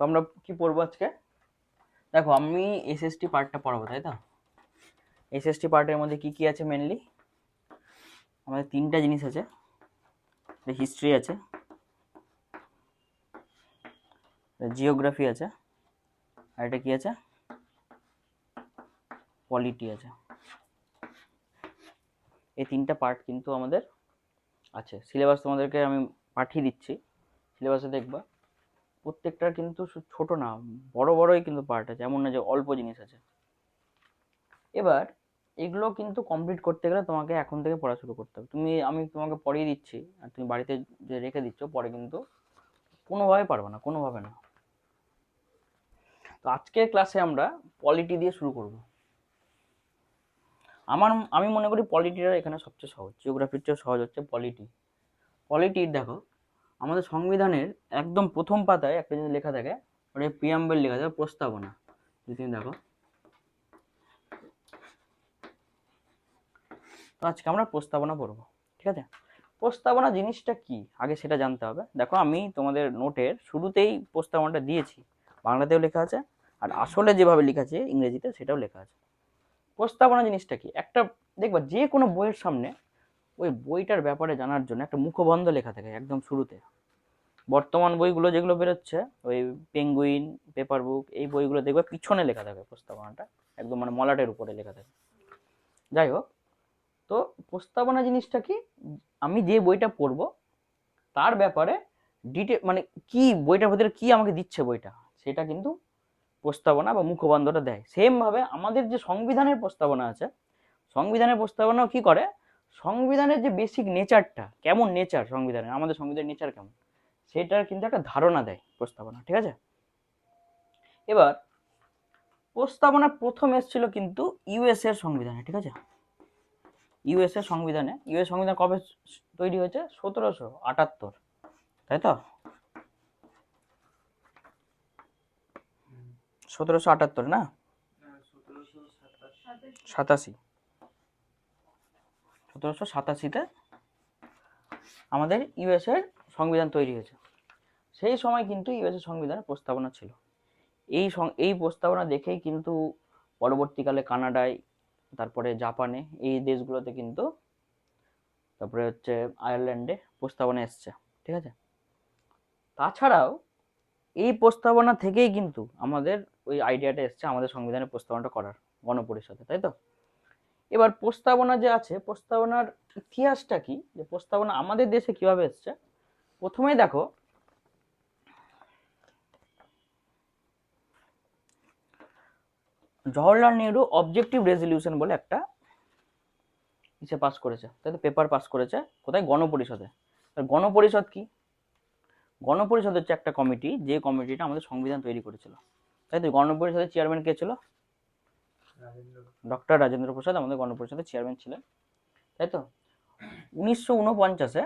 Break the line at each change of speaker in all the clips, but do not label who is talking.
আমরা কি পড়বো আজকে? দেখো আমি এসএসটি পার্টটা পড়াবো, তাই তো? এসএসটি পার্টের মধ্যে কি কি আছে? মেনলি আমাদের তিনটা জিনিস আছে। হিস্ট্রি আছে, জিওগ্রাফি আছে, আর এটা কি আছে? পলিটি আছে। এই তিনটা পার্ট কিন্তু আমাদের আছে। সিলেবাস তোমাদেরকে আমি পাঠিয়ে দিচ্ছি, সিলেবাসে দেখবা প্রত্যেকটার কিন্তু ছোট না, বড় বড়ই কিন্তু পার্ট আছে, এমন না যে অল্প জিনিস আছে। এবার এগুলো কিন্তু কমপ্লিট করতে গেলে তোমাকে এখন থেকে পড়া শুরু করতে হবে। আমি তোমাকে পড়িয়ে দিচ্ছি আর তুমি বাড়িতে যে রেখে দিচ্ছ, পরে কিন্তু কোনোভাবে পারবে না, কোনোভাবে না। তো আজকের ক্লাসে আমরা পলিটি দিয়ে শুরু করব। আমি মনে করি পলিটিটা এখানে সবচেয়ে সহজ, জিওগ্রাফির চেয়ে সহজ হচ্ছে পলিটি। পলিটির দেখো আমাদের সংবিধানের একদম প্রথম পাতায় একটা জিনিস লেখা থাকে, ওটা প্রিয়াম্বল লেখা থাকে, প্রস্তাবনা। যদি তুমি দেখো, তো আজকে আমরা প্রস্তাবনা পড়বো, ঠিক আছে? প্রস্তাবনা জিনিসটা কি আগে সেটা জানতে হবে। দেখো আমি তোমাদের নোটের শুরুতেই প্রস্তাবনাটা দিয়েছি, বাংলাতেও লেখা আছে আর আসলে যেভাবে লেখা আছে ইংরেজিতে সেটাও লেখা আছে। প্রস্তাবনা জিনিসটা কি? একটা দেখবা যে কোনো বইয়ের সামনে ওই বইটার ব্যাপারে জানার জন্য একটা মুখবন্ধ লেখা থাকে একদম শুরুতে। বর্তমান বইগুলো যেগুলো বেরোচ্ছে, ওই পেঙ্গুইন, পেপার বুক, এই বইগুলো দেখবে পিছনে লেখা থাকে প্রস্তাবনাটা, একদম মানে মলাটের উপরে লেখা থাকে। যাই হোক, তো প্রস্তাবনা জিনিসটা কি? আমি যে বইটা পড়বো তার ব্যাপারে ডিটেল, মানে কি বইটার ভিতরে কি আমাকে দিচ্ছে বইটা, সেটা কিন্তু প্রস্তাবনা বা মুখবন্ধটা দেয়। সেম ভাবে আমাদের যে সংবিধানের প্রস্তাবনা আছে, সংবিধানের প্রস্তাবনাও কি করে, সংবিধানের যে বেসিক নেচারটা, কেমন নেচার সংবিধানের, আমাদের সংবিধানের নেচার কেমন, সেটার কিন্তু একটা ধারণা দেয় প্রস্তাবনা, ঠিক আছে? এবার প্রস্তাবনা প্রথম এসেছিল কিন্তু ইউএস এর সংবিধানে, ঠিক আছে? ইউএস এর সংবিধানে, ইউএস সংবিধান কবে তৈরি হয়েছে? 1778, তাই তো? 1778 না, 87, 1787-তে আমাদের ইউএস এর সংবিধান তৈরি হয়েছে। সেই সময় কিন্তু ইউএস এর সংবিধানের প্রস্তাবনা ছিল। এই প্রস্তাবনা দেখেই কিন্তু পরবর্তীকালে কানাডায়, তারপরে জাপানে, এই দেশগুলোতে কিন্তু, তারপরে হচ্ছে আয়ারল্যান্ডে প্রস্তাবনা এসছে, ঠিক আছে? তাছাড়াও এই প্রস্তাবনা থেকেই কিন্তু আমাদের ওই আইডিয়াটা এসছে আমাদের সংবিধানের প্রস্তাবনাটা করার, গণপরিষদে, তাই তো? এবার প্রস্তাবনা যে আছে, প্রস্তাবনার ইতিহাসটা কি, যে প্রস্তাবনা আমাদের দেশে কিভাবে এসছে, প্রথমেই দেখো জওহরলাল নেহরু অবজেক্টিভ রেজলিউশন বলে একটা ইসে পাস করেছে, তাই তো? পেপার পাস করেছে কোথায়? গণপরিষদে। গণপরিষদ কি? গণপরিষদ হচ্ছে একটা কমিটি, যে কমিটিটা আমাদের সংবিধান তৈরি করেছিল, তাই তো? গণপরিষদের চেয়ারম্যান কে ছিল? ডক্টর রাজেন্দ্র প্রসাদ আমাদের গণপরিষদের চেয়ারম্যান ছিলেন, তাই তো? 1949-এ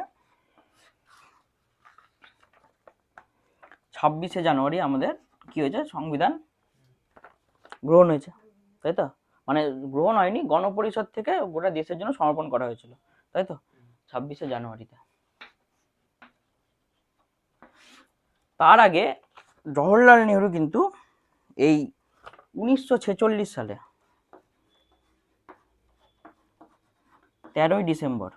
26শে জানুয়ারি আমাদের কি হয়েছে? সংবিধান গ্রহণ হয়েছে, তাই তো? মানে গ্রহণ হয়নি, গণপরিষদ থেকে গোটা দেশের জন্য সমর্পণ করা হয়েছিল, তাই তো? 26শে জানুয়ারিতে। তার আগে জওহরলাল নেহরু কিন্তু এই 1946 সালে 13ই ডিসেম্বর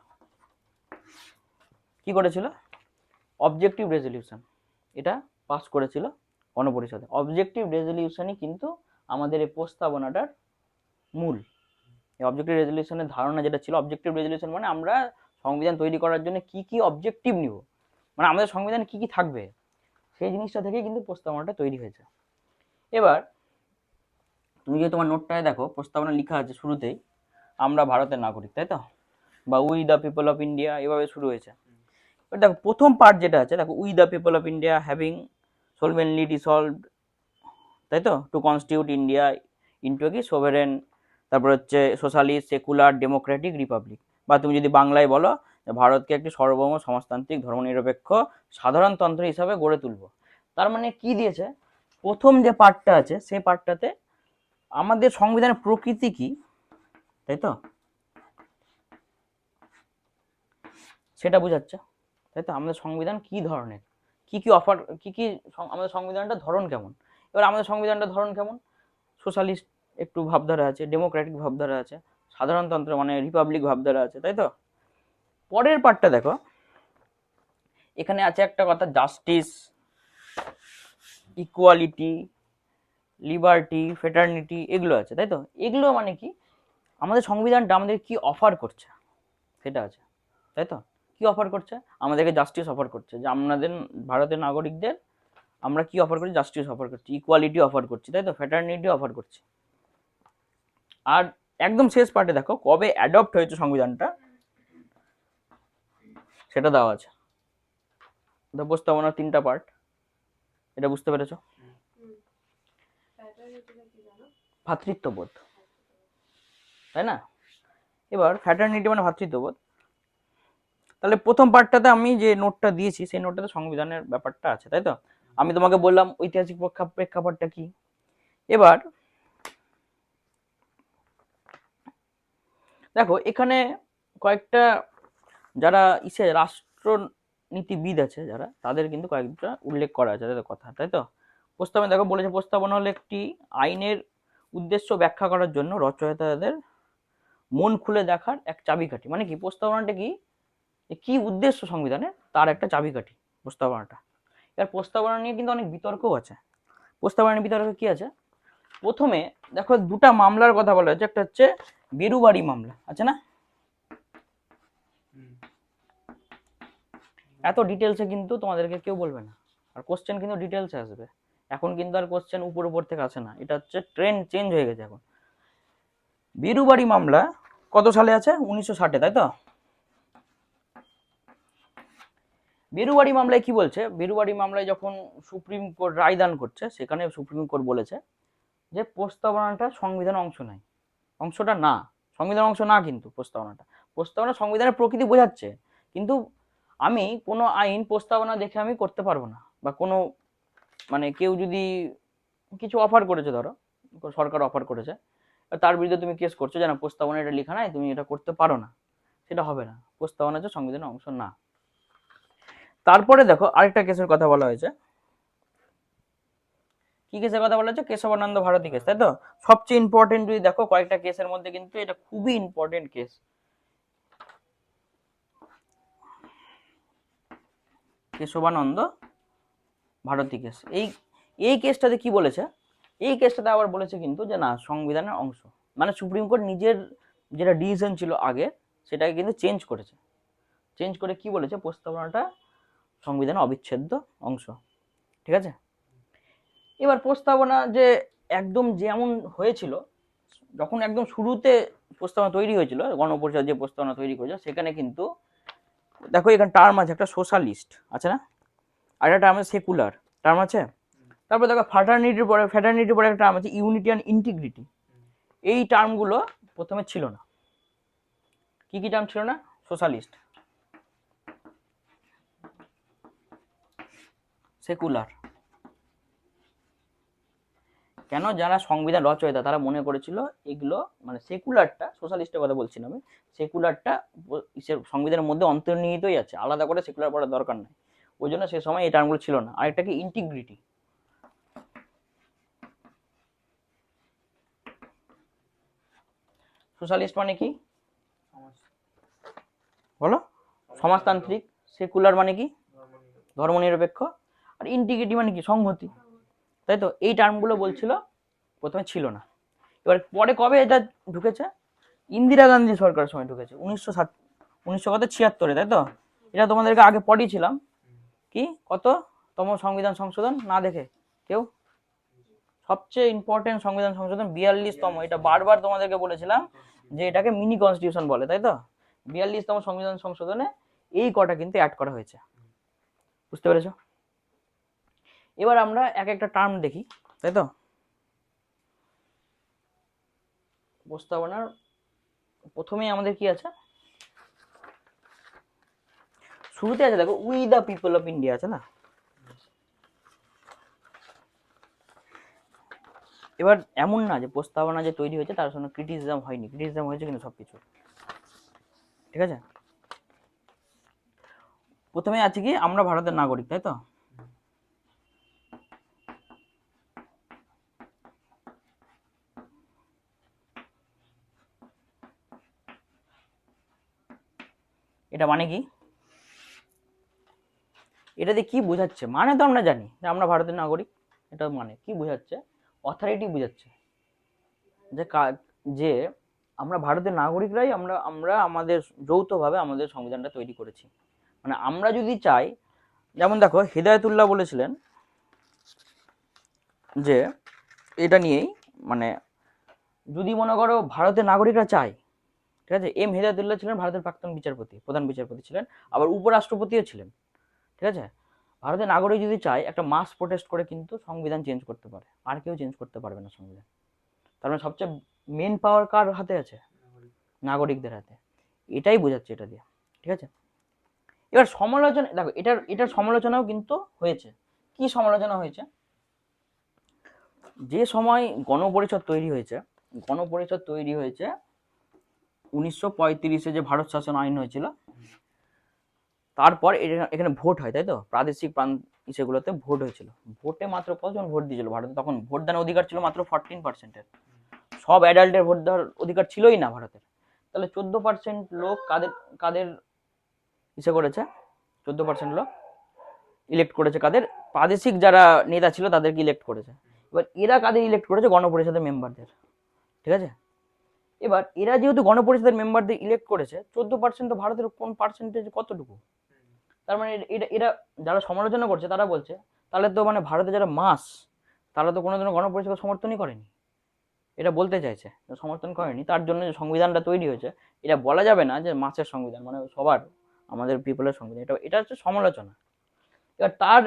কি করেছিল? অবজেক্টিভ রেজলিউশন, এটা পাস করেছিল গণপরিষদে। অবজেক্টিভ রেজলিউশনই কিন্তু আমাদের এই প্রস্তাবনাটার মূল। এই অবজেক্টিভ রেজলিউশনের ধারণা যেটা ছিল, অবজেক্টিভ রেজলিউশন মানে আমরা সংবিধান তৈরি করার জন্য কি কি অবজেক্টিভ নিব, মানে আমাদের সংবিধানে কি কি থাকবে, সেই জিনিসটা থেকেই কিন্তু প্রস্তাবনাটা তৈরি হয়েছে। এবার তুমি যদি তোমার নোটটায় দেখো, প্রস্তাবনা লেখা আছে শুরুতেই আমরা ভারতের নাগরিক, তাই তো? বা we the people of India, এভাবে শুরু হয়েছে। এবার দেখো প্রথম পার্ট যেটা আছে, দেখো we the people of India having solemnly dissolved, তাই তো, টু কনস্টিটিউট ইন্ডিয়া ইন্টু কি সোভারেন, তারপর হচ্ছে সোশ্যালিস্ট সেকুলার ডেমোক্রেটিক রিপাবলিক, বা তুমি যদি বাংলায় বলো ভারতকে একটি সার্বভৌম সমাজতান্ত্রিক ধর্মনিরপেক্ষ সাধারণতন্ত্র হিসাবে গড়ে তুলব। তার মানে কি দিয়েছে? প্রথম যে পার্টটা আছে সেই পার্টটাতে আমাদের সংবিধানের প্রকৃতি কি, তাই তো, সেটা বোঝাচ্ছে, তাই তো? আমাদের সংবিধান কি ধরনের, কি কি অফার, কি কি আমাদের সংবিধানটা ধরন কেমন। এবার আমাদের সংবিধানটা ধরন কেমন, সোশ্যালিস্ট একটু ভাবধারা আছে, ডেমোক্রেটিক ভাবধারা আছে, সাধারণতন্ত্র মানে রিপাবলিক ভাবধারা আছে, তাই তো। পরের পার্টটা দেখো, এখানে আছে একটা কথা, জাস্টিস, ইকুয়ালিটি, লিবার্টি, ফ্রেটার্নিটি, এগুলো আছে, তাই তো। এগুলো মানে কি, আমাদের সংবিধানটা আমাদের কি অফার করছে সেটা আছে, তাই তো। কি অফার করছে, আমাদেরকে জাস্টিস অফার করছে, যে আমাদের ভারতের নাগরিকদের আমরা কি অফার করছি, জাস্টিস অফার করছি, ইকুয়ালিটি অফার করছি, তাই তো, ফ্রেটার্নিটি অফার করছি। আর একদম শেষ পার্টে দেখো কবে অ্যাডপ্ট হয়েছে সংবিধানটা সেটা দেওয়া আছে। প্রস্তাবনার 3টা পার্ট, এটা বুঝতে পেরেছো। ভ্রাতৃত্ববোধ, তাই না। এবার ফ্র্যাটার্নিটি মানে ভ্রাতৃত্ববোধ। তাহলে প্রথম পার্টটাতে আমি যে নোটটা দিয়েছি সেই নোটটাতে সংবিধানের ব্যাপারটা আছে, তাই তো। আমি তোমাকে বললাম ঐতিহাসিক প্রেক্ষাপটটা কি। এবার দেখো এখানে কয়েকটা যারা রাষ্ট্রনীতিবিদ আছে যারা, তাদের কিন্তু কয়েকটা উল্লেখ করা আছে তাদের কথা, তাই তো। প্রস্তাবনা দেখো বলেছে, প্রস্তাবনা হলো একটি আইনের উদ্দেশ্য ব্যাখ্যা করার জন্য রচয়িতাদের মন খুলে দেখার এক চাবিকাঠি। মানে কি, প্রস্তাবনাটা কি, কি উদ্দেশ্য সংবিধানের তার একটা চাবিকাঠি প্রস্তাবনাটা। এবার প্রস্তাবনা নিয়ে কিন্তু অনেক বিতর্কও আছে। প্রস্তাবনা নিয়ে বিতর্ক কি আছে, প্রথমে দেখো 2টা মামলার কথা বলা হয়েছে, একটা হচ্ছে বেরুবাড়ি মামলা, আছে না। এত ডিটেলসে কিন্তু তোমাদেরকে কেউ বলবে না, আর কোশ্চেন কিন্তু ডিটেলসে আসবে। এখন কিন্তু আর কোশ্চেন উপর উপর থেকে আসে না, এটা হচ্ছে ট্রেন্ড চেঞ্জ হয়ে গেছে এখন। বেরুবাড়ি মামলা কত সালে আছে, 1960-এ, তাই তো। বেরুবাড়ি মামলায় কি বলছে, বেরুবাড়ি মামলায় যখন সুপ্রিম কোর্ট রায়দান করছে, সেখানে সুপ্রিম কোর্ট বলেছে যে প্রস্তাবনাটা সংবিধান অংশ নয়, অংশটা না, সংবিধান অংশ না, কিন্তু প্রস্তাবনা সংবিধানের প্রকৃতি বোঝাচ্ছে, কিন্তু আমি কোনো আইন প্রস্তাবনা দেখে আমি করতে পারবো না। বা কোনো মানে কেউ যদি কিছু অফার করেছে, ধরো সরকার অফার করেছে, তার বিরুদ্ধে তুমি কেস করছো যে না প্রস্তাবনা এটা লেখা নাই, তুমি এটা করতে পারো না, সেটা হবে না, প্রস্তাবনা হচ্ছে সংবিধানের অংশ না। তারপরে দেখো আরেকটা কেসের কথা বলা হয়েছে, কি কেসের কথা বলা হচ্ছে, কেশবানন্দ ভারতী কেস, তাই তো। সবচেয়ে ইম্পর্টেন্ট যদি দেখো কয়েকটা কেসের মধ্যে কিন্তু এটা খুবই important case, Kesavananda Bharati case. এই কেসটাতে কি বলেছে, এই কেসটাতে আবার বলেছে কিন্তু যে না সংবিধানের অংশ, মানে সুপ্রিম কোর্ট নিজের যেটা ডিসিশন ছিল আগে সেটাকে কিন্তু চেঞ্জ করেছে, চেঞ্জ করে কি বলেছে, প্রস্তাবনাটা সংবিধানের অবিচ্ছেদ্য অংশ, ঠিক আছে। এবার প্রস্তাবনা যে একদম যেমন হয়েছিল, যখন একদম শুরুতে প্রস্তাবনা তৈরি হয়েছিল, গণপরিষদ যে প্রস্তাবনা তৈরি করেছিল, সেখানে কিন্তু দেখো এখানে টার্ম আছে, একটা সোশ্যালিস্ট আছে না, আর একটা টার্ম আছে সেকুলার, টার্ম আছে। তারপর দেখো ফ্র্যাটার্নিটির পরে একটা টার্ম আছে ইউনিটি অ্যান্ড ইন্টিগ্রিটি। এই টার্মগুলো প্রথমে ছিল না। কি কি টার্ম ছিল না, সোশ্যালিস্ট, সেকুলার। কেন, যারা সংবিধান রচয়িতা তারা মনে করেছিল এগুলো মানে সেকুলারটা, সোশ্যালিস্টের কথা বলছি না আমি, সেকুলারটা সংবিধানের মধ্যে অন্তর্নিহিতই আছে, আলাদা করে সেকুলার পড়ার দরকার নেই, ওই জন্য সে সময় এই টার্মগুলো ছিল না। আরেকটা কি, ইন্টিগ্রিটি। সোশ্যালিস্ট মানে কি বলো, সমাজতান্ত্রিক। সেকুলার মানে কি, ধর্মনিরপেক্ষ। আর ইন্টিগ্রিটি মানে কি, সংহতি, তাই তো। এই টার্মগুলো বলছিল প্রথমে ছিল না। এবার পরে কবে এটা ঢুকেছে, ইন্দিরা গান্ধী সরকারের সময় ঢুকেছে, 1976-এ, তাই তো। এটা তোমাদেরকে আগে পড়িয়েছিলাম, কি কততম সংবিধান সংশোধন না দেখে কেউ, সবচেয়ে ইম্পর্টেন্ট সংবিধান সংশোধন 42তম। এটা বারবার তোমাদেরকে বলেছিলাম যে এটাকে মিনি কনস্টিটিউশন বলে, তাই তো। 42তম সংবিধান সংশোধনে এই কটা কিন্তু অ্যাড করা হয়েছে, বুঝতে পেরেছো। এবার আমরা এক একটা টার্ম দেখি, তাই তো। প্রস্তাবনার প্রথমেই আমাদের কি আছে, শুরুতে আছে দেখো we the people of India, আছে না। এবার এমন না যে প্রস্তাবনা যে তৈরি হয়েছে তার সঙ্গে ক্রিটিসিজম হয়নি, ক্রিটিসিজম হয়েছে কিন্তু সবকিছু, ঠিক আছে। প্রথমে আছে কি, আমরা ভারতের নাগরিক, তাই তো। এটা মানে কি? এটা দিয়ে কি বোঝাচ্ছে? মানে তো আমরা জানি যে আমরা ভারতের নাগরিক, এটা মানে কি বোঝাচ্ছে? অথরিটি বোঝাচ্ছে যে যে আমরা ভারতের নাগরিকরাই আমরা আমরা আমাদের যৌথভাবে আমাদের সংবিধানটা তৈরি করেছি। মানে আমরা যদি চাই, যেমন দেখো হিদায়াতুল্লাহ বলেছিলেন যে এটা নিয়েই, মানে যদি মনে করো ভারতের নাগরিকরা চায়, ঠিক আছে, এম হিদায়াতুল্লাহ ছিলেন ভারতের প্রাক্তন বিচারপতি, প্রধান বিচারপতি ছিলেন, আবার উপরাষ্ট্রপতিও ছিলেন, ঠিক আছে। ভারতের নাগরিক যদি চায় একটা মাস প্রোটেস্ট করে কিন্তু সংবিধান চেঞ্জ করতে পারে, আর কেউ চেঞ্জ করতে পারবে না সংবিধান। তার মানে সবচেয়ে মেন পাওয়ার কার হাতে আছে? নাগরিকদের হাতে। এটাই বোঝাচ্ছে এটা দিয়ে, ঠিক আছে। এবার সমালোচনা দেখো, এটার সমালোচনাও কিন্তু হয়েছে। কি সমালোচনা হয়েছে? যে সময় গণপরিষদ তৈরি হয়েছে, গণপরিষদ তৈরি হয়েছে 1935-এ যে ভারত শাসন আইন হয়েছিল, তারপর এখানে ভোট হয়, তাই তো, প্রাদেশিক ইসেগুলোতে ভোট হয়েছিল। ভোটে মাত্র কতজন ভোট দিয়েছিল ভারতে? তখন ভোটদানের অধিকার ছিল মাত্র 14%-এর। সব অ্যাডাল্টের ভোট দেওয়ার অধিকার ছিলই না ভারতের। তাহলে 14% লোক কাদের কাদের ইসে করেছে? 14% লোক ইলেক্ট করেছে কাদের? প্রাদেশিক যারা নেতা ছিল তাদেরকে ইলেক্ট করেছে। এবার এরা কাদের ইলেক্ট করেছে? গণপরিষদের মেম্বারদের, ঠিক আছে। এবার এরা যেহেতু গণপরিষদের মেম্বারদের ইলেক্ট করেছে, 14% তো ভারতের কোন পার্সেন্টেজ, কতটুকু? তার মানে এরা যারা সমালোচনা করছে তারা বলছে তাহলে তো মানে ভারতে যারা মাস, তারা তো কোনোদিনও গণপরিষদের সমর্থনই করেনি। এটা বলতে চাইছে সমর্থন করেনি, তার জন্য যে সংবিধানটা তৈরি হয়েছে, এটা বলা যাবে না যে মাসের সংবিধান মানে সবার, আমাদের পিপলের সংবিধান। এটা হচ্ছে সমালোচনা। এবার তার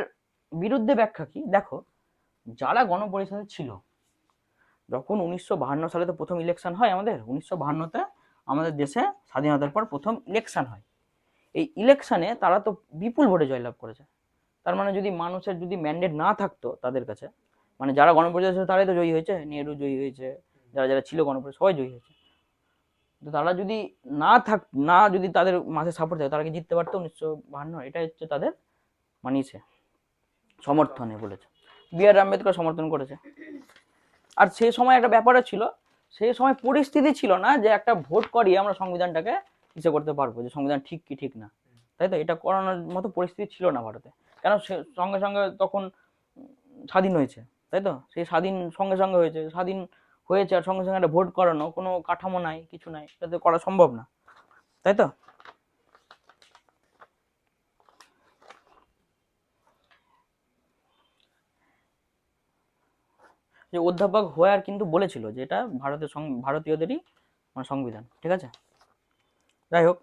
বিরুদ্ধে ব্যাখ্যা কি? দেখো, যারা গণপরিষদে ছিল, যখন 1952 সালে তো প্রথম ইলেকশন হয় আমাদের, 1952-তে আমাদের দেশে স্বাধীনতার পর প্রথম ইলেকশন হয়। এই ইলেকশনে তারা তো বিপুল ভোটে জয়লাভ করেছে। তার মানে যদি মানুষের যদি ম্যান্ডেট না থাকতো তাদের কাছে, মানে যারা গণপরিষদ ছিল তারাই তো জয়ী হয়েছে, নেহরু জয়ী হয়েছে, যারা যারা ছিল গণপরিষদ সবাই জয়ী হয়েছে। তো তারা যদি না যদি তাদের মাঝে সাপোর্ট থাকে, তারা কি জিততে পারতো 1952? এটা হচ্ছে তাদের মানিয়েছে, সমর্থনে বলেছে। বি.আর. আম্বেদকর সমর্থন করেছে। আর সেই সময় একটা ব্যাপারও ছিল, সেই সময় পরিস্থিতি ছিল না যে একটা ভোট করিয়ে আমরা সংবিধানটাকে ইসে করতে পারবো যে সংবিধান ঠিক কি ঠিক না, তাই তো। এটা করানোর মতো পরিস্থিতি ছিল না ভারতে, কেন সঙ্গে সঙ্গে তখন স্বাধীন হয়েছে, তাই তো। সেই স্বাধীন সঙ্গে সঙ্গে হয়েছে, স্বাধীন হয়েছে আর সঙ্গে সঙ্গে একটা ভোট করানো, কোনো কাঠামো নাই, কিছু নাই, এটা করা সম্ভব না, তাই তো। যে অধ্যাপক হোয়ার কিন্তু বলেছিল যে এটা ভারতীয়দেরই মানে সংবিধান, ঠিক আছে। যাই হোক,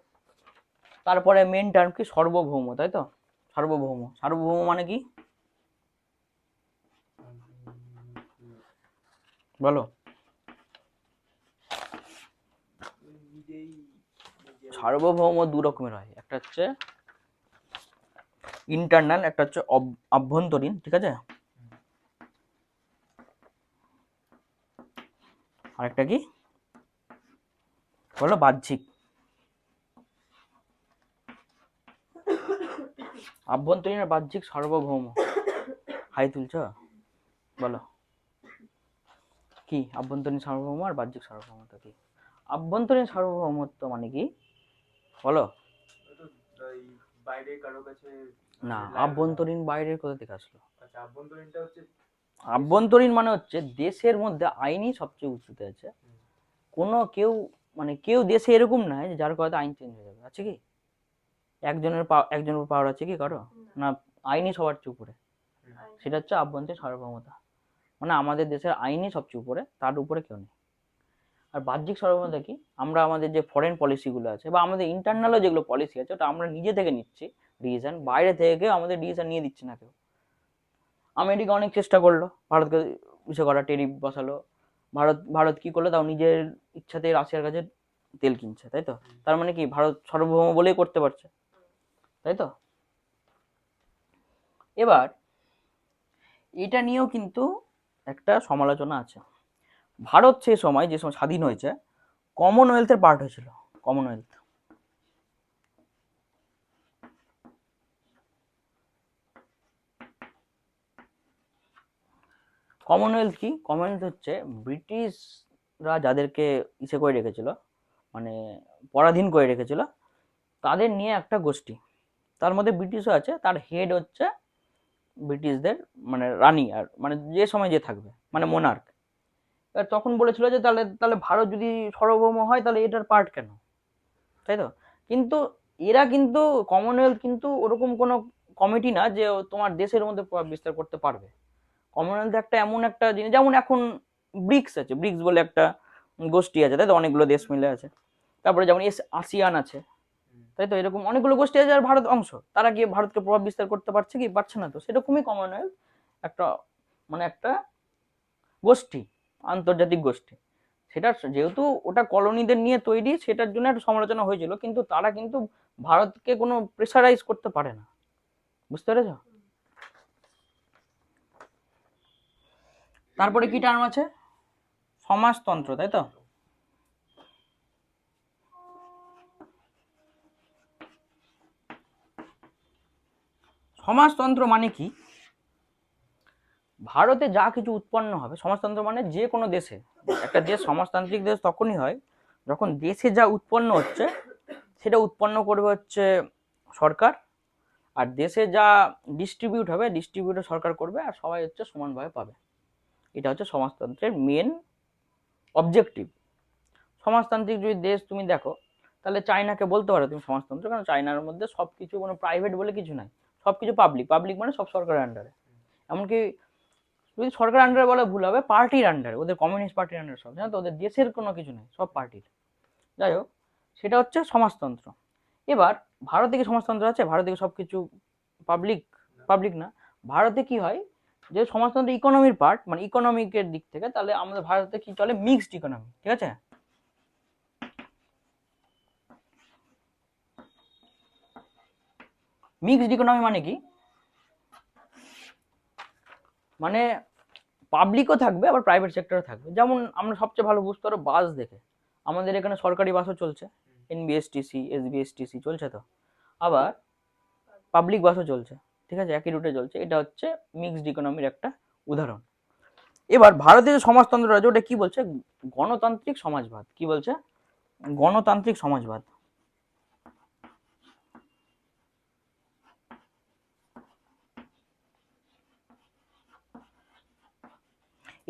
তারপরে মেন টার্ম কি? সার্বভৌম, তাই তো। সার্বভৌম, সার্বভৌম মানে কি বলো? সার্বভৌম দু রকমের হয়, একটা হচ্ছে ইন্টারনাল, একটা হচ্ছে আভ্যন্তরীণ, ঠিক আছে। আরেকটা কি বলো? বাহ্যিক। আভ্যন্তরীণ আর বাহ্যিক সার্বভৌম। হাই তুলছ, বলো কি আভ্যন্তরীণ সার্বভৌম আর বাহ্যিক সার্বভৌমত্ব কি? আভ্যন্তরীণ সার্বভৌমত্ব মানে কি বলো? না, আভ্যন্তরীণ বাইরের কোথা থেকে আসলো? আভ্যন্তরীণ মানে হচ্ছে দেশের মধ্যে আইনই সবচেয়ে উঁচুতে আছে। কোনো কেউ মানে কেউ দেশে এরকম নয় যে যার কথাতে আইন চেঞ্জ হয়ে যাবে, আছে কি? একজনের পাওয়ার আছে কি কারো? না, আইনই সবার চেয়ে উপরে। সেটা হচ্ছে আভ্যন্তরীণ সার্বভৌমতা, মানে আমাদের দেশের আইনই সবচেয়ে উপরে, তার উপরে কেউ নেই। আর বাহ্যিক সার্বভৌমতা কি? আমরা আমাদের যে ফরেন পলিসিগুলো আছে বা আমাদের ইন্টারনালও যেগুলো পলিসি আছে, ওটা আমরা নিজে থেকে নিচ্ছি ডিসিশন, বাইরে থেকে কেউ আমাদের ডিসিশন নিয়ে দিচ্ছে না কেউ। আমেরিকা অনেক চেষ্টা করলো ভারতকে ইসে করা, টেরিফ বসালো, ভারত কি করলো? তাও নিজের ইচ্ছাতে রাশিয়ার কাছে তেল কিনছে, তাই তো। তার মানে কি ভারত সার্বভৌম বলেই করতে পারছে, তাই তো। এবার এটা নিয়েও কিন্তু একটা সমালোচনা আছে। ভারত সে সময় যে সময় স্বাধীন হয়েছে, কমনওয়েলথের পার্ট হয়েছিল। কমনওয়েলথ, কমনওয়েলথ কি? কমনওয়েলথ হচ্ছে ব্রিটিশরা যাদেরকে ইসে করে রেখেছিল, মানে পরাধীন করে রেখেছিল, তাদের নিয়ে একটা গোষ্ঠী, তার মধ্যে ব্রিটিশও আছে, তার হেড হচ্ছে ব্রিটিশদের মানে রানী, আর মানে যে সময় যে থাকবে মানে মোনার্ক। এবার তখন বলেছিল যে তাহলে তাহলে ভারত যদি সার্বভৌম হয় তাহলে এটার পার্ট কেন, তাই তো? কিন্তু এরা কিন্তু কমনওয়েলথ কিন্তু ওরকম কোনো কমিটি না যে তোমার দেশের মধ্যে প্রভাব বিস্তার করতে পারবে। কমনওয়েলথ একটা এমন একটা জিনিস, যেমন এখন ব্রিক্স আছে, ব্রিক্স বলে একটা গোষ্ঠী আছে, তাই তো, অনেকগুলো দেশ মিলে আছে। তারপরে যেমন আসিয়ান আছে, তাই তো, এরকম অনেকগুলো গোষ্ঠী আছে আর ভারত অংশ, তারা গিয়ে ভারতকে প্রভাব বিস্তার করতে পারছে কি, পারছে না। তো সেরকমই কমনওয়েলথ একটা মানে একটা গোষ্ঠী, আন্তর্জাতিক গোষ্ঠী। সেটা যেহেতু ওটা কলোনিদের নিয়ে তৈরি, সেটার জন্য একটা সমালোচনা হয়েছিল, কিন্তু তারা কিন্তু ভারতকে কোনো প্রেসারাইজ করতে পারে না, বুঝতে পেরেছ? তারপরে কি টার্ম আছে? সমাজতন্ত্র, তাই তো। সমাজতন্ত্র মানে কি? ভারতে যা কিছু উৎপন্ন হবে, সমাজতন্ত্র মানে যে কোনো দেশে, একটা দেশ সমাজতান্ত্রিক দেশ তখনই হয় যখন দেশে যা উৎপন্ন হচ্ছে সেটা উৎপন্ন করবে হচ্ছে সরকার, আর দেশে যা ডিস্ট্রিবিউট হবে ডিস্ট্রিবিউটও সরকার করবে, আর সবাই হচ্ছে সমানভাবে পাবে। এটা হচ্ছে সমাজতন্ত্রের মেন অবজেক্টিভ। সমাজতান্ত্রিক যদি দেশ তুমি দেখো, তাহলে চায়নাকে বলতে পারো তুমি সমাজতন্ত্র, কারণ চায়নার মধ্যে সবকিছু কোনো প্রাইভেট বলে কিছু নাই, সবকিছু পাবলিক। পাবলিক মানে সব সরকারের আন্ডারে, এমনকি যদি সরকার আন্ডারে বলে ভুল হবে, পার্টির আন্ডারে, ওদের কমিউনিস্ট পার্টির আন্ডারে সব, জানো তো, ওদের দেশের কোনো কিছু নেই, সব পার্টির। যাই হোক, সেটা হচ্ছে সমাজতন্ত্র। এবার ভারতে কি সমাজতন্ত্র আছে? ভারতে সব কিছু পাবলিক? পাবলিক না। ভারতে কি হয়, যে সমাজতন্ত্র ইকোনমির পার্ট, মানে ইকোনমিকের দিক থেকে, তাহলে আমাদের ভারতে কি চলে, মিক্সড ইকোনমি, ঠিক আছে। মিক্সড ইকোনমি মানে কি? মানে পাবলিকও থাকবে আবার প্রাইভেট সেক্টরও থাকবে। যেমন আমরা সবচেয়ে ভালো বুঝতে পারো বাস দেখে, আমাদের এখানে সরকারি বাসও চলছে, এনবিএসটিসি, এসবিএসটিসি চলছে তো, আবার পাবলিক বাসও চলছে, ঠিক আছে, একই রুটে চলছে। এটা হচ্ছে মিক্সড ইকোনমির একটা উদাহরণ। এবার ভারতীয় যে সমাজতন্ত্র আছে ওটা কি বলছে, গণতান্ত্রিক সমাজবাদ। কি বলছে? গণতান্ত্রিক সমাজবাদ।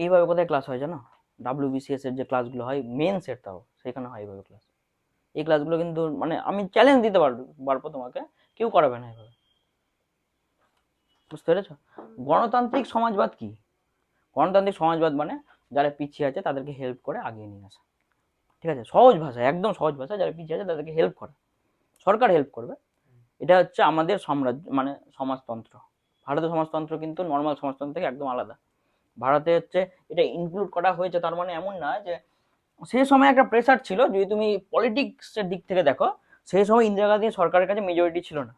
এইভাবে কোথায় ক্লাস হয় জানো? ডাব্লিউবিসিএস এর যে ক্লাসগুলো হয়, মেন সেট, তাও সেখানে হয় এইভাবে ক্লাস। এই ক্লাসগুলো কিন্তু মানে আমি চ্যালেঞ্জ দিতে পারবো তোমাকে, কেউ করাবে না এভাবে, বুঝতে পেরেছো? গণতান্ত্রিক সমাজবাদ কি? গণতান্ত্রিক সমাজবাদ মানে যারা পিছিয়ে আছে তাদেরকে হেল্প করে আগিয়ে নিয়ে আসা, ঠিক আছে, সহজ ভাষায়, একদম সহজ ভাষায়, যারা পিছিয়ে আছে তাদেরকে হেল্প করা, সরকার হেল্প করবে। এটা হচ্ছে আমাদের সাম্রাজ্য মানে সমাজতন্ত্র। ভারতের সমাজতন্ত্র কিন্তু নর্মাল সমাজতন্ত্র থেকে একদম আলাদা। ভারতে হচ্ছে এটা ইনক্লুড করা হয়েছে, তার মানে এমন না যে সেই সময় একটা প্রেসার ছিল। যদি তুমি পলিটিক্সের দিক থেকে দেখো, সেই সময় ইন্দিরা গান্ধী সরকারের কাছে মেজরিটি ছিল না।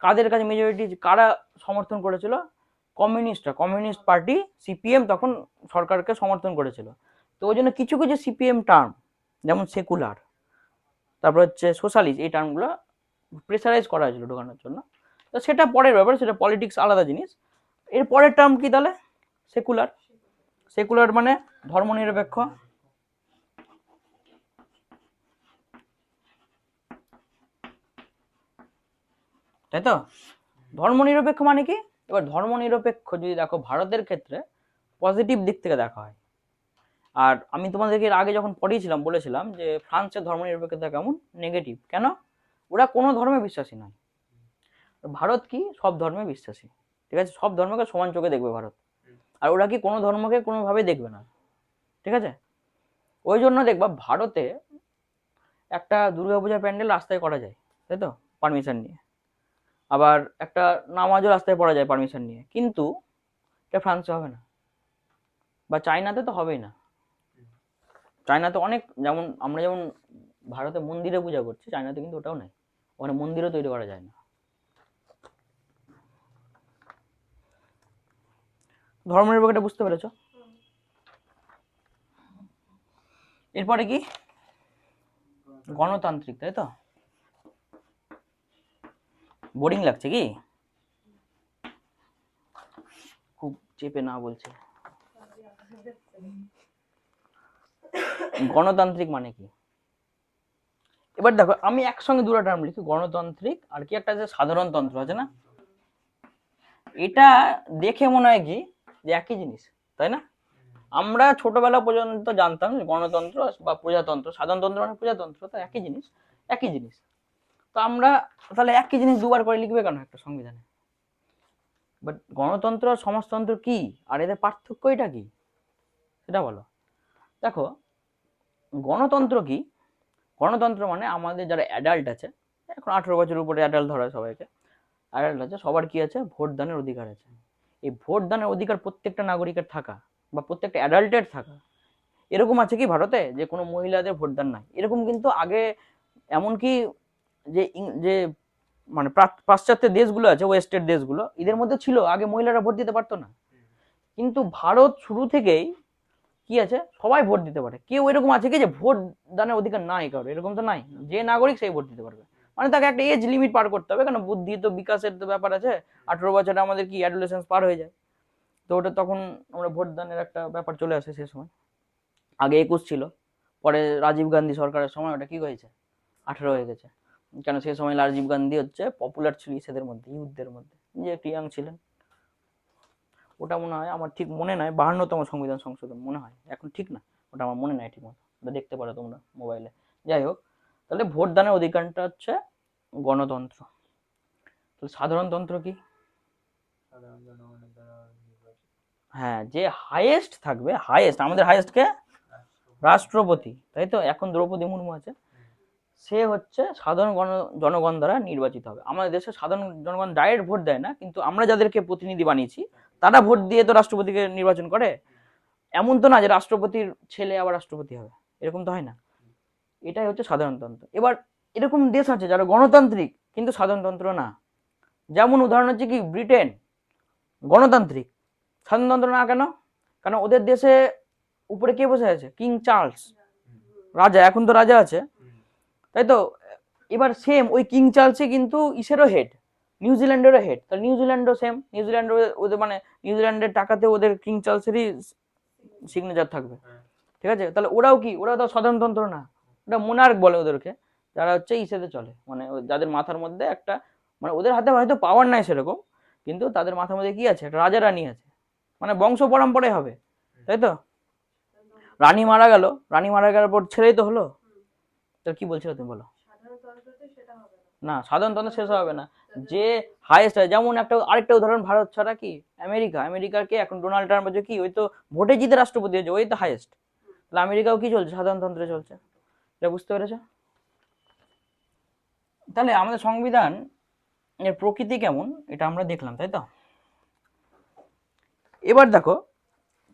কাদের কাছে মেজরিটি, কারা সমর্থন করেছিল? কমিউনিস্টরা, কমিউনিস্ট পার্টি সিপিএম তখন সরকারকে সমর্থন করেছিল। তো ওই জন্য কিছু কিছু সিপিএম টার্ম, যেমন সেকুলার, তারপর হচ্ছে সোশ্যালিস্ট, এই টার্মগুলো প্রেসারাইজ করা হয়েছিল ঢোকানোর জন্য। তো সেটা পরের ব্যাপার, সেটা পলিটিক্স আলাদা জিনিস। এর পরের টার্ম কি তাহলে? সেকুলার। সেকুলার মানে ধর্মনিরপেক্ষ, তাই তো। ধর্মনিরপেক্ষ মানে কি? এবার ধর্মনিরপেক্ষ যদি দেখো ভারতের ক্ষেত্রে পজিটিভ দিক থেকে দেখা হয়। আর আমি তোমাদেরকে এর আগে যখন পড়িয়েছিলাম বলেছিলাম যে ফ্রান্সের ধর্মনিরপেক্ষতা কেমন, নেগেটিভ। কেন? ওরা কোনো ধর্মে বিশ্বাসী নয়। ভারত কি সব ধর্মে বিশ্বাসী, ঠিক আছে, সব ধর্মকে সমান চোখে দেখবে ভারত। আর ওরা কি কোনো ধর্মকে কোনোভাবে দেখবে না, ঠিক আছে। ওই জন্য দেখবা ভারতে একটা দুর্গাপূজার প্যান্ডেল রাস্তায় করা যায়, তাই তো, পারমিশন নিয়ে। আবার একটা নামাজও রাস্তায় পড়া যায় পারমিশন নিয়ে, কিন্তু এটা ফ্রান্সে হবে না, বা চায়নাতে তো হবেই না। চায়নাতে অনেক, যেমন আমরা যেমন ভারতে মন্দিরে পূজা করছি, চায়নাতে কিন্তু ওটাও নেই, ওখানে মন্দিরও তৈরি করা যায় না। ধর্মনিরপেক্ষতা বুঝতে পেরেছো? এরপরে কি? গণতান্ত্রিক, তাই তো। বোরিং লাগছে কি? খুব চেপে না বলছে। গণতান্ত্রিক মানে কি? এবার দেখো আমি একসঙ্গে দুটো টার্ম লিখি, গণতান্ত্রিক আর কি একটা আছে সাধারণতন্ত্র আছে না, এটা দেখে মনে হয় কি যে একই জিনিস, তাই না? আমরা ছোটবেলা পর্যন্ত জানতাম যে গণতন্ত্র বা প্রজাতন্ত্র, সাধারণতন্ত্র মানে প্রজাতন্ত্র, তো একই জিনিস, একই জিনিস। তো আমরা তাহলে একই জিনিস দুবার করে লিখবে কেন একটা সংবিধানে? বাট গণতন্ত্র আর সমাজতন্ত্র কি, আর এদের পার্থক্যটা কি সেটা বলো। দেখো গণতন্ত্র কি, গণতন্ত্র মানে আমাদের যারা অ্যাডাল্ট আছে, এখন 18 বছর উপরে অ্যাডাল্ট ধরা হয় সবাইকে, অ্যাডাল্ট আছে, সবার কি আছে, ভোট দানের অধিকার আছে। এই ভোট দানের অধিকার প্রত্যেকটা নাগরিকের থাকা বা প্রত্যেকটা অ্যাডাল্টের থাকা। এরকম আছে কি ভারতে যে কোনো মহিলাদের ভোটদান নাই? এরকম কিন্তু আগে, এমনকি যে যে মানে পাশ্চাত্যের দেশগুলো আছে, ওয়েস্টের দেশগুলো, এদের মধ্যে ছিল আগে মহিলারা ভোট দিতে পারতো না। কিন্তু ভারত শুরু থেকেই কি আছে, সবাই ভোট দিতে পারে। কেউ এরকম আছে কি যে ভোট দানের অধিকার নাই কারো? এরকম তো নাই, যে নাগরিক সেই ভোট দিতে পারবে। মানে তাকে একটা এজ লিমিট পার করতে হবে, কেন বুদ্ধি তো বিকাশের তো ব্যাপার আছে। 18 বছরে আমাদের কি অ্যাডোলেসেন্স পার হয়ে যায়, তো ওটা তখন আমরা ভোট দানের একটা ব্যাপার চলে আসে সে সময়। আগে 21 ছিল, পরে রাজীব গান্ধী সরকারের সময় ওটা কি হয়েছে, 18 হয়ে গেছে। কেন সে সময় রাজীব গান্ধী হচ্ছে পপুলার ছিল ইসেদের মধ্যে, ইউথদের মধ্যে, যে একটু ইয়াং ছিলেন। ওটা মনে হয়, আমার ঠিক মনে নাই, 52তম সংবিধান সংশোধন মনে হয়, এখন ঠিক না, ওটা আমার মনে নাই ঠিক মতো, ওটা দেখতে পারো তোমরা মোবাইলে। যাই হোক, তাহলে ভোট দানের অধিকারটা হচ্ছে গণতন্ত্র। তাহলে সাধারণতন্ত্র কি? হ্যাঁ, যে হাইয়েস্ট থাকবে, হাইয়েস্ট, আমাদের হাইয়েস্ট কে? রাষ্ট্রপতি, তাই তো? এখন দ্রৌপদী মুর্মু আছে, সে হচ্ছে সাধারণ জনগণ দ্বারা নির্বাচিত হবে। আমাদের দেশে সাধারণ জনগণ ডাইরেক্ট ভোট দেয় না, কিন্তু আমরা যাদেরকে প্রতিনিধি বানিয়েছি তারা ভোট দিয়ে তো রাষ্ট্রপতিকে নির্বাচন করে। এমন তো না যে রাষ্ট্রপতির ছেলে আবার রাষ্ট্রপতি হবে, এরকম তো হয় না। এটাই হচ্ছে সাধারণতন্ত্র। এবার এরকম দেশ আছে যারা গণতান্ত্রিক কিন্তু সাধারণতন্ত্র না। যেমন উদাহরণ হচ্ছে কি ব্রিটেন, গণতান্ত্রিক, সাধারণতন্ত্র না কেন? কারণ ওদের দেশে উপরে কে বসে আছে, কিং চার্লস, রাজা, এখন তো রাজা আছে, তাই তো? এবার সেম ওই কিং চার্লসই কিন্তু ইসেরও হেড, নিউজিল্যান্ডেরও হেড। তাহলে নিউজিল্যান্ডও সেম, নিউজিল্যান্ড ওদের মানে নিউজিল্যান্ডের টাকাতে ওদের কিং চার্লসেরই সিগনেচার থাকবে, ঠিক আছে? তাহলে ওরাও কি, ওরা তো সাধারণতন্ত্র না, ওটা মোনার্ক বলে ওদেরকে, যারা হচ্ছে ইসেতে চলে, মানে যাদের মাথার মধ্যে একটা, মানে ওদের হাতে হয়তো পাওয়ার নাই সেরকম, কিন্তু তাদের মাথার মধ্যে কি আছে, একটা রাজা রানী আছে, মানে বংশ পরম্পরায় হবে, তাই তো? রানী মারা গেল, রানী মারা গেলার পর ছেড়েই তো হলো। তাহলে কি বলছিল তুমি বলো? না, সাধারণতন্ত্র শেষ হবে না, যে হাইয়েস্ট হয়। যেমন একটা আরেকটা উদাহরণ, ভারত ছাড়া কি আমেরিকা, আমেরিকার কে এখন ডোনাল্ড ট্রাম্প হচ্ছে কি, ওই তো ভোটে জিতে রাষ্ট্রপতি হয়েছে, ওই তো হাইয়েস্ট। তাহলে আমেরিকাও কি চলছে, সাধারণতন্ত্রে চলছে, এটা বুঝতে পেরেছো? তাহলে আমাদের সংবিধান এর প্রকৃতি কেমন এটা আমরা দেখলাম, তাই তো? এবার দেখো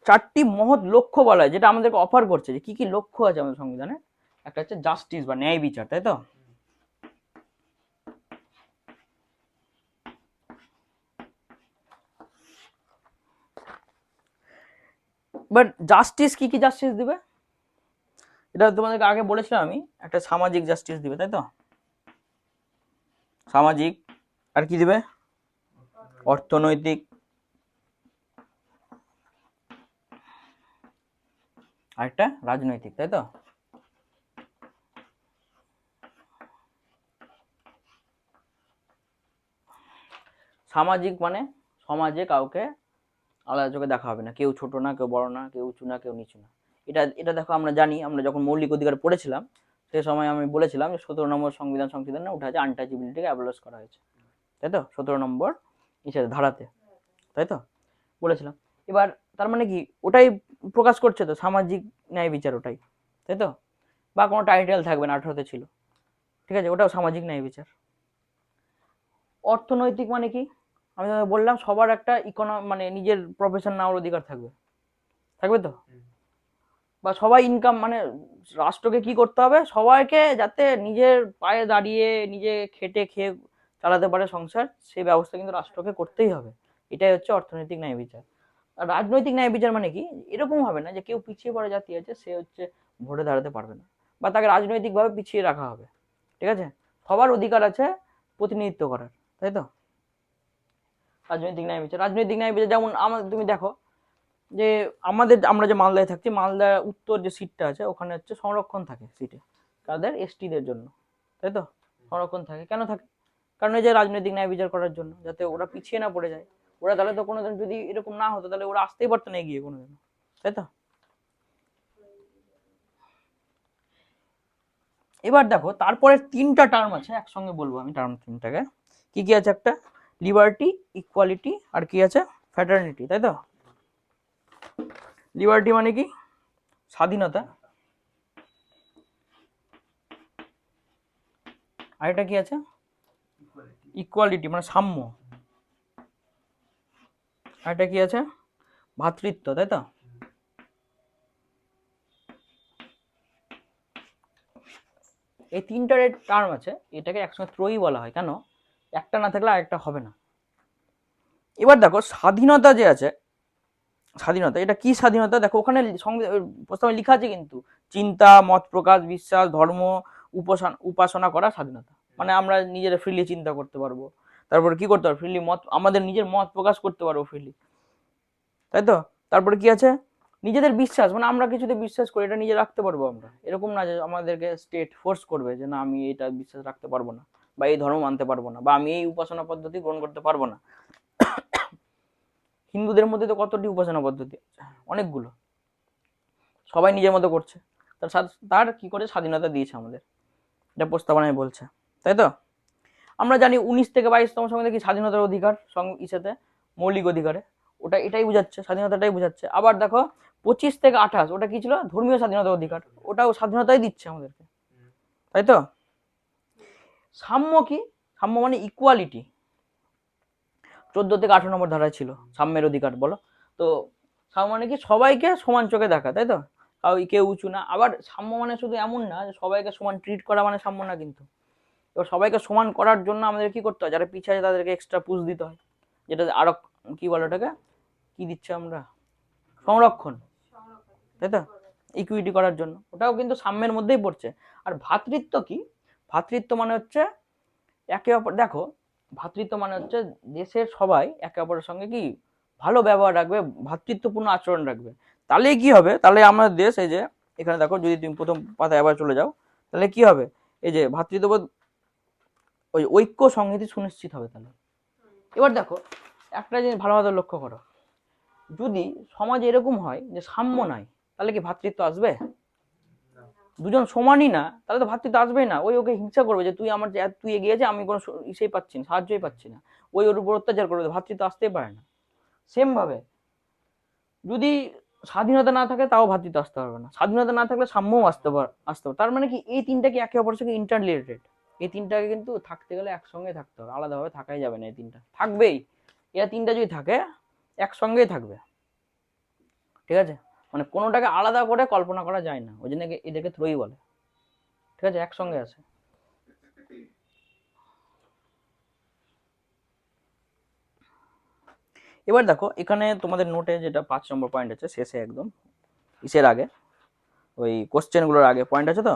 4টি মহৎ লক্ষ্য বলা হয়, যেটা আমাদেরকে অফার করছে, যে কি কি লক্ষ্য আছে আমাদের সংবিধানে। একটা হচ্ছে জাস্টিস বা ন্যায় বিচার, তাই তো? বাট জাস্টিস কি কি জাস্টিস দিবে, এটা তোমাদেরকে আগে বলেছিলাম আমি, একটা সামাজিক জাস্টিস দিবে, তাই তো? সামাজিক, আর কি দিবে, অর্থনৈতিক, আর একটা রাজনৈতিক, তাই তো? সামাজিক মানে সমাজে কাউকে আলাদা চোখে দেখা হবে না, কেউ ছোট না, কেউ বড় না, কেউ উঁচু না, কেউ নিচু না। এটা এটা দেখো আমরা জানি, আমরা যখন মৌলিক অধিকার পড়েছিলাম সেই সময় আমি বলেছিলাম যে 17 নম্বর সংবিধান সংশোধনে উঠে আছে আনটাচেবিলিটিকে অ্যাবলিশ করা হয়েছে, তাই তো? 17 নম্বর ইসে ধারাতে, তাই তো বলেছিলাম। এবার তার মানে কি, ওটাই প্রকাশ করছে তো সামাজিক ন্যায় বিচার, ওটাই, তাই তো? বা কোনো টাইটেল থাকবে না, 18তে ছিল, ঠিক আছে, ওটাও সামাজিক ন্যায় বিচার। অর্থনৈতিক মানে কি, আমি বললাম সবার একটা মানে নিজের প্রফেশন নেওয়ার অধিকার থাকবে, থাকবে তো? বা সবাই ইনকাম, মানে রাষ্ট্রকে কি করতে হবে, সবাইকে যাতে নিজের পায়ে দাঁড়িয়ে নিজে খেটে খেয়ে চালাতে পারে সংসার, সেই ব্যবস্থা কিন্তু রাষ্ট্রকে করতেই হবে। এটাই হচ্ছে অর্থনৈতিক ন্যায় বিচার। আর রাজনৈতিক ন্যায় বিচার মানে কি, এরকম হবে না যে কেউ পিছিয়ে পড়া জাতি আছে সে হচ্ছে ভোটে দাঁড়াতে পারবে না, বা তাকে রাজনৈতিকভাবে পিছিয়ে রাখা হবে, ঠিক আছে? সবার অধিকার আছে প্রতিনিধিত্ব করার, তাই তো? রাজনৈতিক ন্যায় বিচার, রাজনৈতিক ন্যায় বিচার যেমন আমাদের, তুমি দেখো যে আমাদের, আমরা যে মালদায় থাকছি, মালদা উত্তর যে সিটটা আছে ওখানে হচ্ছে সংরক্ষণ থাকে সিটে, কাদের, এসটিদের জন্য, তাই তো? সংরক্ষণ থাকে, কেন থাকে? কারণ এই যে রাজনৈতিক ন্যায় বিচার করার জন্য, যাতে ওরা পিছিয়ে না পড়ে যায়। ওরা তাহলে তো কোনোদিন যদি এরকম না হতো তাহলে ওরা আসতেই পারতো না এগিয়ে কোনোদিন, তাই তো? এবার দেখো তারপরে 3টা টার্ম আছে, একসঙ্গে বলবো আমি টার্ম 3টাকে। কি কি আছে? একটা লিবার্টি, ইকুয়ালিটি, আর কি আছে? ফ্র্যাটার্নিটি, তাই তো? লিবার্টি মানে কি? স্বাধীনতা। আর এটা কি আছে? ইকুয়ালিটি মানে সাম্য। আর এটা কি আছে? ভ্রাতৃত্ব, তাই তো? এই 3টার টার্ম আছে, এটাকে একসঙ্গে ত্রয়ী বলা হয়। কেন? একটা না থাকলে আরেকটা হবে না। এবার দেখো স্বাধীনতা যে আছে, স্বাধীনতা, এটা কি স্বাধীনতা? দেখো ওখানে প্রস্তাবে লেখা আছে কিন্তু চিন্তা, মত প্রকাশ, বিশ্বাস, ধর্ম, উপাসনা করা স্বাধীনতা। মানে আমরা নিজেরা ফ্রিলি চিন্তা করতে পারবো, তারপরে কি করতে পারবো? ফ্রিলি মত, আমাদের নিজের মত প্রকাশ করতে পারবো ফ্রিলি, তাই তো? তারপরে কি আছে? নিজেদের বিশ্বাস, মানে আমরা কিছুতে বিশ্বাস করি এটা নিজে রাখতে পারবো আমরা। এরকম না যে আমাদেরকে স্টেট ফোর্স করবে যে না আমি এটা বিশ্বাস রাখতে পারবো না, বা এই ধর্ম মানতে পারবো না, বা আমি এই উপাসনা পদ্ধতি গ্রহণ করতে পারবো না। হিন্দুদের মধ্যে তো কতটি উপাসনা পদ্ধতি আছে, অনেকগুলো, সবাই নিজের মতো করছে। তার কি করে স্বাধীনতা দিয়েছে আমাদের, এটা প্রস্তাবনায় বলছে, তাই তো? আমরা জানি 19 থেকে 22তম সংবিধান কি স্বাধীনতার অধিকার, ইসেতে মৌলিক অধিকারে, ওটা এটাই বোঝাচ্ছে, স্বাধীনতাটাই বোঝাচ্ছে। আবার দেখো 25 থেকে 28, ওটা কি ছিল? ধর্মীয় স্বাধীনতার অধিকার, ওটাও স্বাধীনতাই দিচ্ছে আমাদেরকে, তাই তো? সাম্য কি? সাম্য মানে ইকুয়ালিটি, 14 থেকে 18 নম্বর ধারায় ছিল সাম্যের অধিকার, বলো তো? সাম্য মানে কি? সবাইকে সমান চোখে দেখা, তাই তো? কেউ উঁচু না। আবার সাম্য মানে শুধু এমন না যে সবাইকে সমান ট্রিট করা মানে সাম্য না কিন্তু। এবার সবাইকে সমান করার জন্য আমাদের কি করতে হয়? যারা পিছিয়ে আছে তাদেরকে এক্সট্রা পুশ দিতে হয়, যেটা আরো কি বলে ওটাকে, কি দিচ্ছে আমরা? সংরক্ষণ, তাই তো? ইকুইটি করার জন্য, ওটাও কিন্তু সাম্যের মধ্যেই পড়ছে। আর ভ্রাতৃত্ব কি? ভ্রাতৃত্ব মানে হচ্ছে একে অপর, দেখো ভ্রাতৃত্ব মানে হচ্ছে দেশের সবাই একে অপরের সঙ্গে কি ভালো ব্যবহার রাখবে, ভ্রাতৃত্বপূর্ণ আচরণ রাখবে। তাহলে কি হবে? তাহলে আমাদের দেশ, এই যে এখানে দেখো, যদি তুমি প্রথম পাতায় আবার চলে যাও, তাহলে কি হবে? এই যে ভ্রাতৃত্ববোধ, ওই ঐক্য সংহতি সুনিশ্চিত হবে তাহলে। এবার দেখো একটা জিনিস ভালোভাবে লক্ষ্য করো, যদি সমাজে এরকম হয় যে সাম্য নাই, তাহলে কি ভ্রাতৃত্ব আসবে? দুজন সমানই না, তাহলে তো ভ্রাতৃত্ব আসবেই না। ওই ওকে হিংসা করবে যে তুই আমার, তুই এগিয়ে আছে, আমি কোনো ইসেই পাচ্ছি না, সাহায্যই পাচ্ছি না, ওই ওর উপর অত্যাচার করবে, ভ্রাতৃত্ব আসতেই পারে না। সেম ভাবে যদি স্বাধীনতা না থাকে তাও ভ্রাতৃত্ব আসতে পারবে না, স্বাধীনতা না থাকলে সাম্যও আসতে পারে। তার মানে কি এই তিনটা কি একে অপরের সঙ্গে ইন্টার রিলেটেড। এই তিনটাকে কিন্তু থাকতে গেলে একসঙ্গে থাকতে হবে, আলাদাভাবে থাকাই যাবে না। এই তিনটা থাকবেই, এরা তিনটা যদি থাকে একসঙ্গেই থাকবে, ঠিক আছে? মানে কোনোটাকে আলাদা করে কল্পনা করা যায় না, ওই জন্য এদেরকে ত্রয়ী বলে, ঠিক আছে? একসঙ্গে আছে। এবার দেখো এখানে তোমাদের নোটে যেটা 5 নম্বর পয়েন্ট আছে, শেষে একদম ইসের আগে, ওই কোশ্চেনগুলোর আগে পয়েন্ট আছে তো,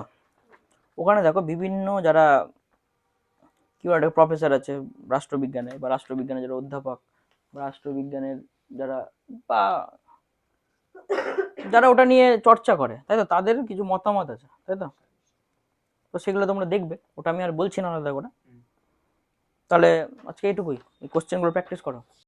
ওখানে দেখো বিভিন্ন যারা কি বলে প্রফেসর আছে রাষ্ট্রবিজ্ঞানে, বা রাষ্ট্রবিজ্ঞানের যারা অধ্যাপক, বা রাষ্ট্রবিজ্ঞানের যারা, বা যারা ওটা নিয়ে চর্চা করে, তাই তো? তাদের কিছু মতামত আছে, তাই তো? তো সেগুলো তোমরা দেখবে, ওটা আমি আর বলছি না আলাদা করে। তাহলে আজকে এইটুকুই, এই কোশ্চেনগুলো প্র্যাকটিস করো।